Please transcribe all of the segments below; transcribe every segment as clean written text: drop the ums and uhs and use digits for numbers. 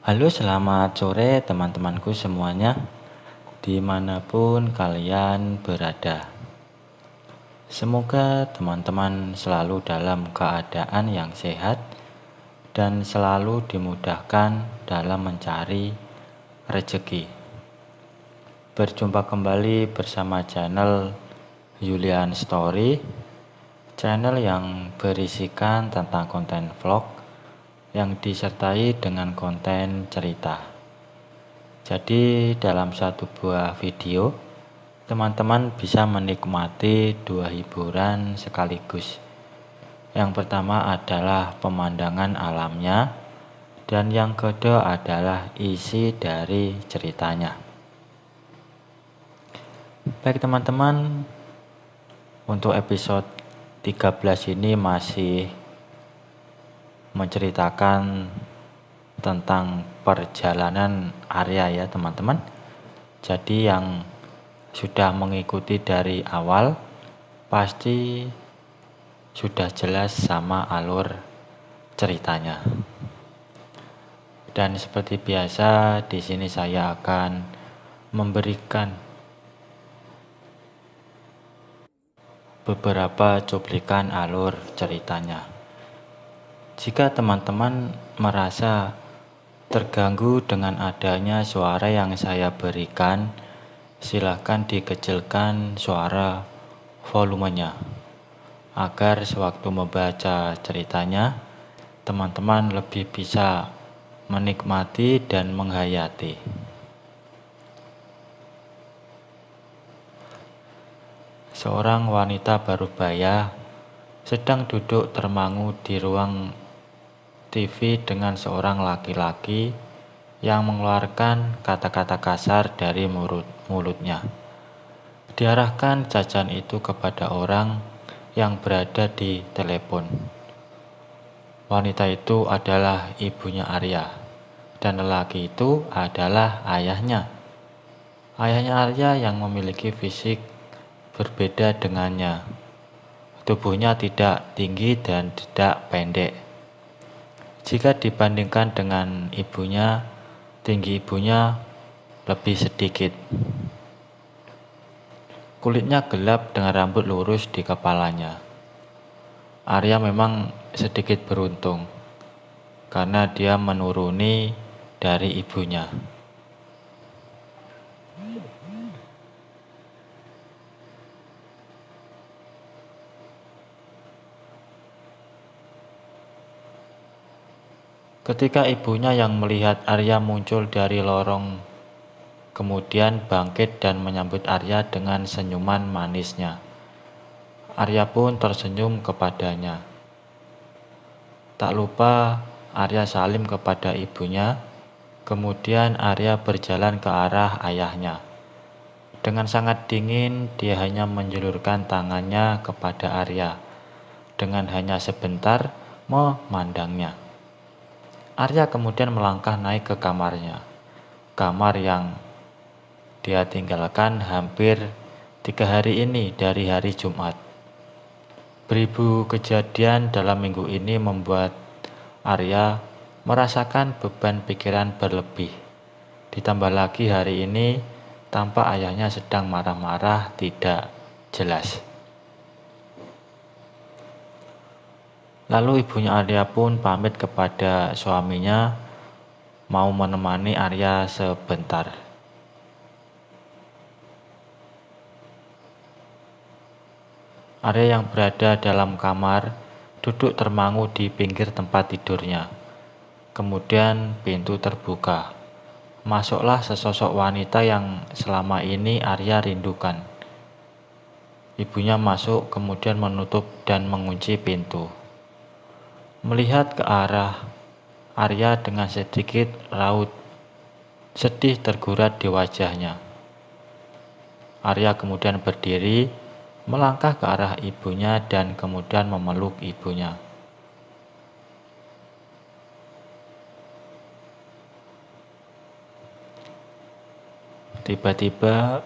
Halo, selamat sore teman-temanku semuanya, dimanapun kalian berada. Semoga teman-teman selalu dalam keadaan yang sehat dan selalu dimudahkan dalam mencari rezeki. Berjumpa kembali bersama channel Julian Story, channel yang berisikan tentang konten vlog yang disertai dengan konten cerita. Jadi dalam satu buah video, teman-teman bisa menikmati dua hiburan sekaligus. Yang pertama adalah pemandangan alamnya, dan yang kedua adalah isi dari ceritanya. Baik teman-teman, untuk episode 13 ini masih menceritakan tentang perjalanan Arya ya teman-teman. Jadi yang sudah mengikuti dari awal pasti sudah jelas sama alur ceritanya. Dan seperti biasa di sini saya akan memberikan beberapa cuplikan alur ceritanya. Jika teman-teman merasa terganggu dengan adanya suara yang saya berikan, silakan dikecilkan suara volumenya agar sewaktu membaca ceritanya teman-teman lebih bisa menikmati dan menghayati. Seorang wanita parubaya sedang duduk termangu di ruang TV dengan seorang laki-laki yang mengeluarkan kata-kata kasar dari mulutnya. Diarahkan cacian itu kepada orang yang berada di telepon. Wanita itu adalah ibunya Arya, dan lelaki itu adalah ayahnya. Ayahnya Arya yang memiliki fisik berbeda dengannya. Tubuhnya tidak tinggi dan tidak pendek. Jika dibandingkan dengan ibunya, tinggi ibunya lebih sedikit. Kulitnya gelap dengan rambut lurus di kepalanya. Arya memang sedikit beruntung karena dia menuruni dari ibunya. Ketika ibunya yang melihat Arya muncul dari lorong, kemudian bangkit dan menyambut Arya dengan senyuman manisnya. Arya pun tersenyum kepadanya. Tak lupa Arya salim kepada ibunya, kemudian Arya berjalan ke arah ayahnya. Dengan sangat dingin, dia hanya menjulurkan tangannya kepada Arya. Dengan hanya sebentar memandangnya. Arya kemudian melangkah naik ke kamarnya. Kamar yang dia tinggalkan hampir 3 hari ini dari hari Jumat. Beribu kejadian dalam minggu ini membuat Arya merasakan beban pikiran berlebih. Ditambah lagi hari ini tampak ayahnya sedang marah-marah tidak jelas. Lalu ibunya Arya pun pamit kepada suaminya mau menemani Arya sebentar. Arya yang berada dalam kamar duduk termangu di pinggir tempat tidurnya. Kemudian pintu terbuka. Masuklah sesosok wanita yang selama ini Arya rindukan. Ibunya masuk kemudian menutup dan mengunci pintu. Melihat ke arah Arya dengan sedikit raut sedih tergurat di wajahnya. Arya kemudian berdiri, melangkah ke arah ibunya dan kemudian memeluk ibunya. Tiba-tiba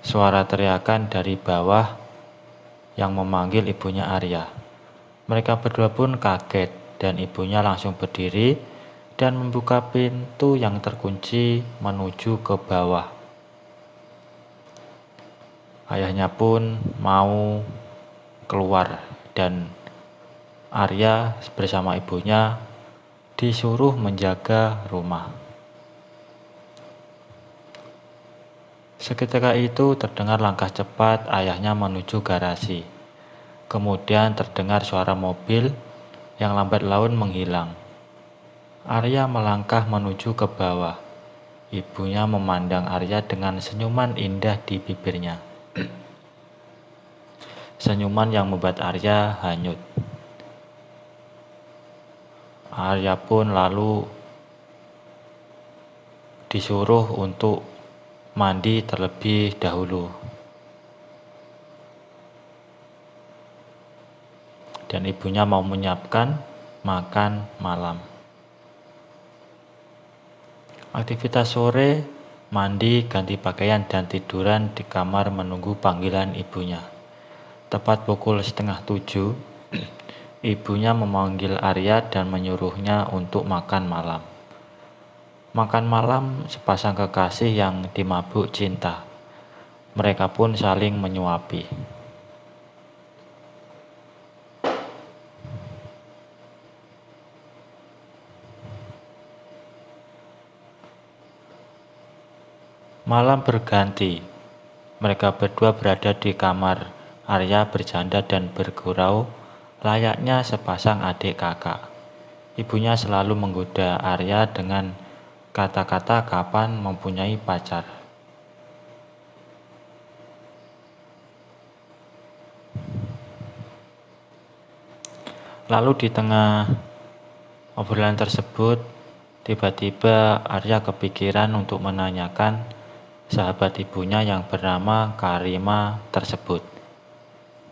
suara teriakan dari bawah yang memanggil ibunya Arya. Mereka berdua pun kaget dan ibunya langsung berdiri dan membuka pintu yang terkunci menuju ke bawah. Ayahnya pun mau keluar dan Arya bersama ibunya disuruh menjaga rumah. Seketika itu terdengar langkah cepat ayahnya menuju garasi. Kemudian terdengar suara mobil yang lambat laun menghilang. Arya melangkah menuju ke bawah. Ibunya memandang Arya dengan senyuman indah di bibirnya. Senyuman yang membuat Arya hanyut. Arya pun lalu disuruh untuk mandi terlebih dahulu. Dan ibunya mau menyiapkan makan malam. Aktivitas sore, mandi, ganti pakaian, dan tiduran di kamar menunggu panggilan ibunya. Tepat pukul 6:30, ibunya memanggil Arya dan menyuruhnya untuk makan malam. Makan malam sepasang kekasih yang dimabuk cinta. Mereka pun saling menyuapi. Malam berganti. Mereka berdua berada di kamar. Arya bercanda dan bergurau layaknya sepasang adik kakak. Ibunya selalu menggoda Arya dengan kata-kata kapan mempunyai pacar. Lalu di tengah obrolan tersebut, tiba-tiba Arya kepikiran untuk menanyakan sahabat ibunya yang bernama Karima tersebut.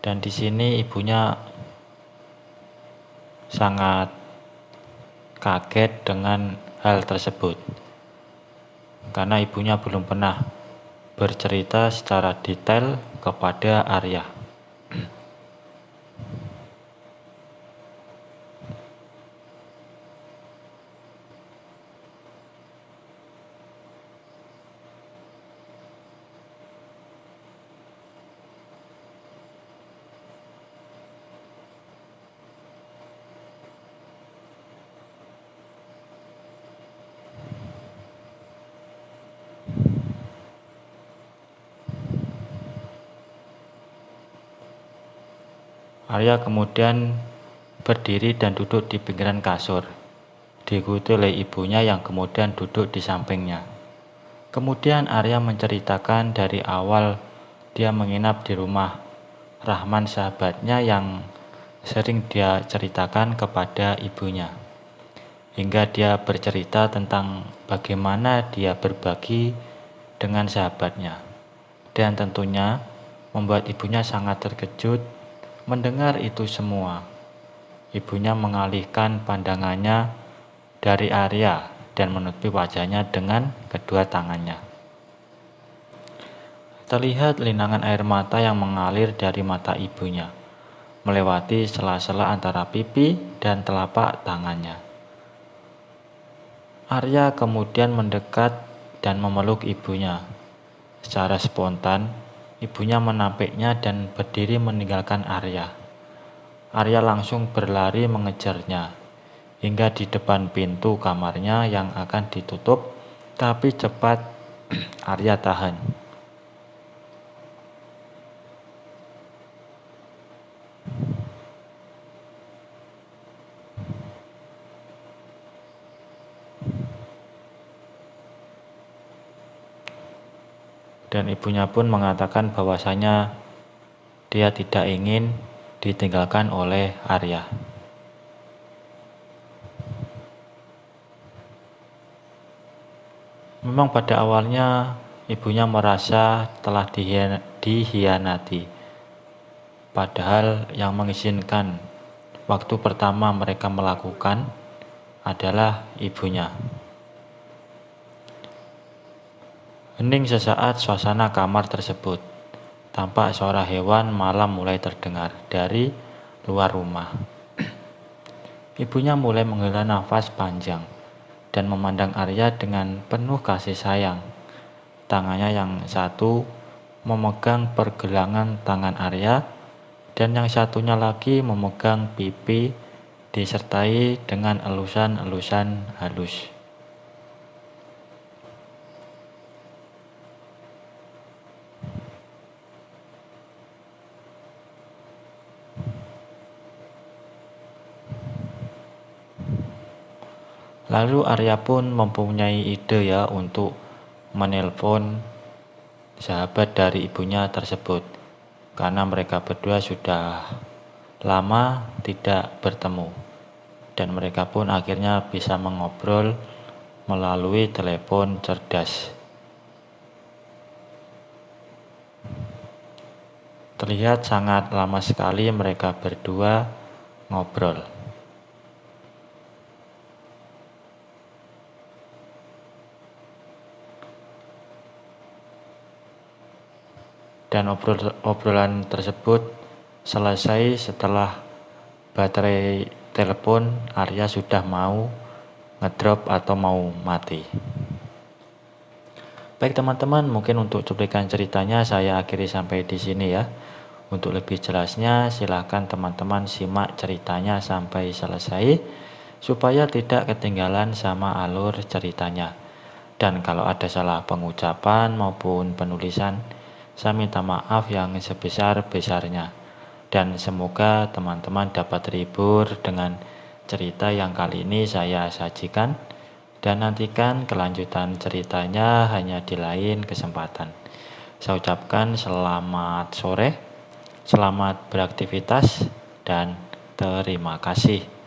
Dan di sini ibunya sangat kaget dengan hal tersebut. Karena ibunya belum pernah bercerita secara detail kepada Arya. Arya kemudian berdiri dan duduk di pinggiran kasur, diikuti oleh ibunya yang kemudian duduk di sampingnya. Kemudian Arya menceritakan dari awal dia menginap di rumah Rahman sahabatnya yang sering dia ceritakan kepada ibunya. Hingga dia bercerita tentang bagaimana dia berbagi dengan sahabatnya. Dan tentunya membuat ibunya sangat terkejut mendengar itu semua. Ibunya mengalihkan pandangannya dari Arya dan menutupi wajahnya dengan kedua tangannya. Terlihat linangan air mata yang mengalir dari mata ibunya, melewati sela-sela antara pipi dan telapak tangannya. Arya kemudian mendekat dan memeluk ibunya. Secara spontan, ibunya menampiknya dan berdiri meninggalkan Arya. Arya langsung berlari mengejarnya, hingga di depan pintu kamarnya yang akan ditutup, tapi cepat Arya tahan. Dan ibunya pun mengatakan bahwasanya dia tidak ingin ditinggalkan oleh Arya. Memang pada awalnya ibunya merasa telah dihianati. Padahal yang mengizinkan waktu pertama mereka melakukan adalah ibunya. Hening sesaat suasana kamar tersebut. Tampak suara hewan malam mulai terdengar dari luar rumah. Ibunya mulai menghela nafas panjang dan memandang Arya dengan penuh kasih sayang. Tangannya yang satu memegang pergelangan tangan Arya dan yang satunya lagi memegang pipi disertai dengan elusan-elusan halus. Lalu Arya pun mempunyai ide ya untuk menelpon sahabat dari ibunya tersebut, karena mereka berdua sudah lama tidak bertemu dan mereka pun akhirnya bisa mengobrol melalui telepon cerdas. Terlihat sangat lama sekali mereka berdua ngobrol. Dan obrolan tersebut selesai setelah baterai telepon Arya sudah mau ngedrop atau mau mati. Baik teman-teman, mungkin untuk cuplikan ceritanya saya akhiri sampai di sini ya. Untuk lebih jelasnya silahkan teman-teman simak ceritanya sampai selesai supaya tidak ketinggalan sama alur ceritanya. Dan kalau ada salah pengucapan maupun penulisan, saya minta maaf yang sebesar-besarnya. Dan semoga teman-teman dapat terhibur dengan cerita yang kali ini saya sajikan. Dan nantikan kelanjutan ceritanya hanya di lain kesempatan. Saya ucapkan selamat sore, selamat beraktivitas, dan terima kasih.